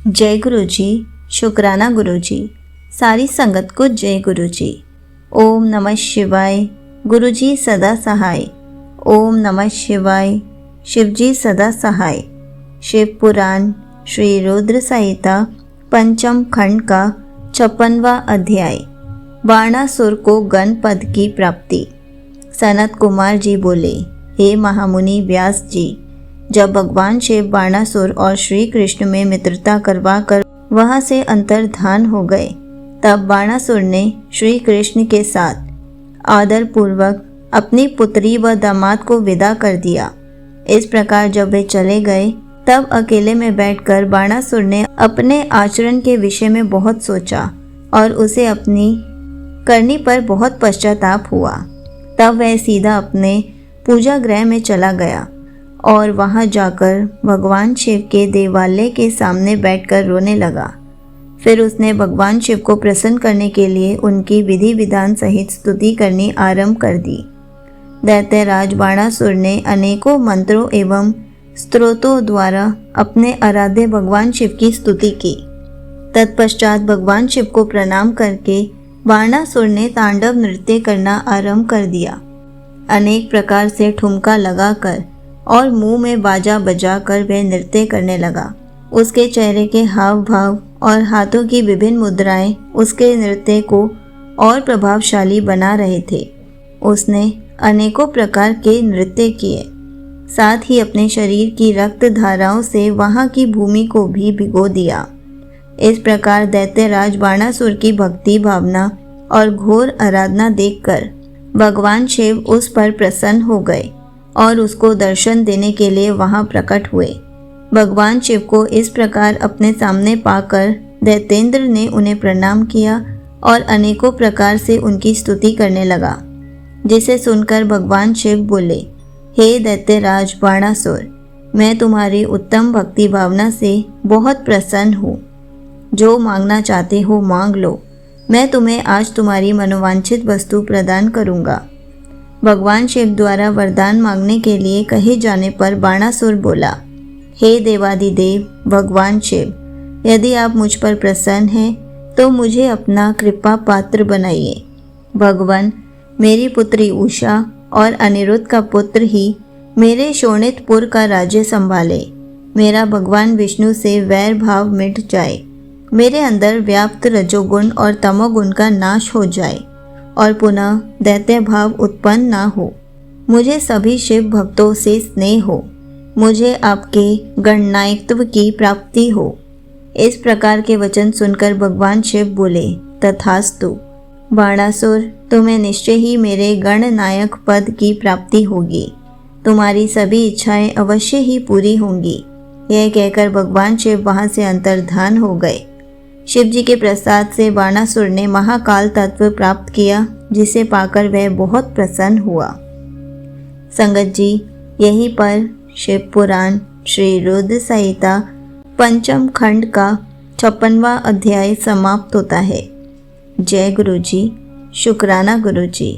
जय गुरु जी, शुक्राना गुरु जी। सारी संगत को जय गुरु जी। ओम नमः शिवाय। गुरु जी सदा सहाय। ओम नमः शिवाय। शिव जी सदा सहाय। शिव पुराण श्री रुद्र संहिता पंचम खंड का 56वां अध्याय। बाणासुर को गण पद की प्राप्ति। सनत कुमार जी बोले, हे महामुनि व्यास जी, जब भगवान शिव बाणासुर और श्री कृष्ण में मित्रता करवा कर वहां से अंतर्धान हो गए, तब बाणासुर ने श्री कृष्ण के साथ आदर पूर्वक अपनी पुत्री व दामाद को विदा कर दिया। इस प्रकार जब वे चले गए, तब अकेले में बैठकर बाणासुर ने अपने आचरण के विषय में बहुत सोचा और उसे अपनी करनी पर बहुत पश्चाताप हुआ। तब वह सीधा अपने पूजा गृह में चला गया और वहां जाकर भगवान शिव के देवालय के सामने बैठकर रोने लगा। फिर उसने भगवान शिव को प्रसन्न करने के लिए उनकी विधि विधान सहित स्तुति करनी आरंभ कर दी। दैत्यराज बाणासुर ने अनेकों मंत्रों एवं स्तोत्रों द्वारा अपने आराध्य भगवान शिव की स्तुति की। तत्पश्चात भगवान शिव को प्रणाम करके बाणासुर ने तांडव नृत्य करना आरंभ कर दिया। अनेक प्रकार से ठुमका लगाकर और मुंह में बाजा बजाकर वह नृत्य करने लगा। उसके चेहरे के हाव भाव और हाथों की विभिन्न मुद्राएं उसके नृत्य को और प्रभावशाली बना रहे थे। उसने अनेकों प्रकार के नृत्य किए, साथ ही अपने शरीर की रक्त धाराओं से वहां की भूमि को भी भिगो दिया। इस प्रकार दैत्यराज बाणासुर की भक्ति भावना और घोर आराधना देखकर भगवान शिव उस पर प्रसन्न हो गए और उसको दर्शन देने के लिए वहां प्रकट हुए। भगवान शिव को इस प्रकार अपने सामने पाकर दैत्येंद्र ने उन्हें प्रणाम किया और अनेकों प्रकार से उनकी स्तुति करने लगा, जिसे सुनकर भगवान शिव बोले, हे दैत्यराज बाणासुर, मैं तुम्हारी उत्तम भक्ति भावना से बहुत प्रसन्न हूँ। जो मांगना चाहते हो मांग लो, मैं तुम्हें आज तुम्हारी मनोवांछित वस्तु प्रदान करूँगा। भगवान शिव द्वारा वरदान मांगने के लिए कहे जाने पर बाणासुर बोला, हे देवादिदेव भगवान शिव, यदि आप मुझ पर प्रसन्न हैं तो मुझे अपना कृपा पात्र बनाइए। भगवान, मेरी पुत्री उषा और अनिरुद्ध का पुत्र ही मेरे शोणितपुर का राज्य संभाले। मेरा भगवान विष्णु से वैर भाव मिट जाए, मेरे अंदर व्याप्त रजोगुण और तमोगुण का नाश हो जाए और पुनः दैत्य भाव उत्पन्न ना हो। मुझे सभी शिव भक्तों से स्नेह हो, मुझे आपके गणनायकत्व की प्राप्ति हो। इस प्रकार के वचन सुनकर भगवान शिव बोले, तथास्तु। बाणासुर, तुम्हें निश्चय ही मेरे गणनायक पद की प्राप्ति होगी। तुम्हारी सभी इच्छाएं अवश्य ही पूरी होंगी। यह कहकर भगवान शिव वहां से अंतर्धान हो गए। शिव जी के प्रसाद से बाणासुर ने महाकाल तत्व प्राप्त किया, जिसे पाकर वह बहुत प्रसन्न हुआ। संगत जी, यहीं पर शिव पुराण श्री रुद्र संहिता पंचम खंड का 56वां अध्याय समाप्त होता है। जय गुरु जी, शुक्राना गुरु जी।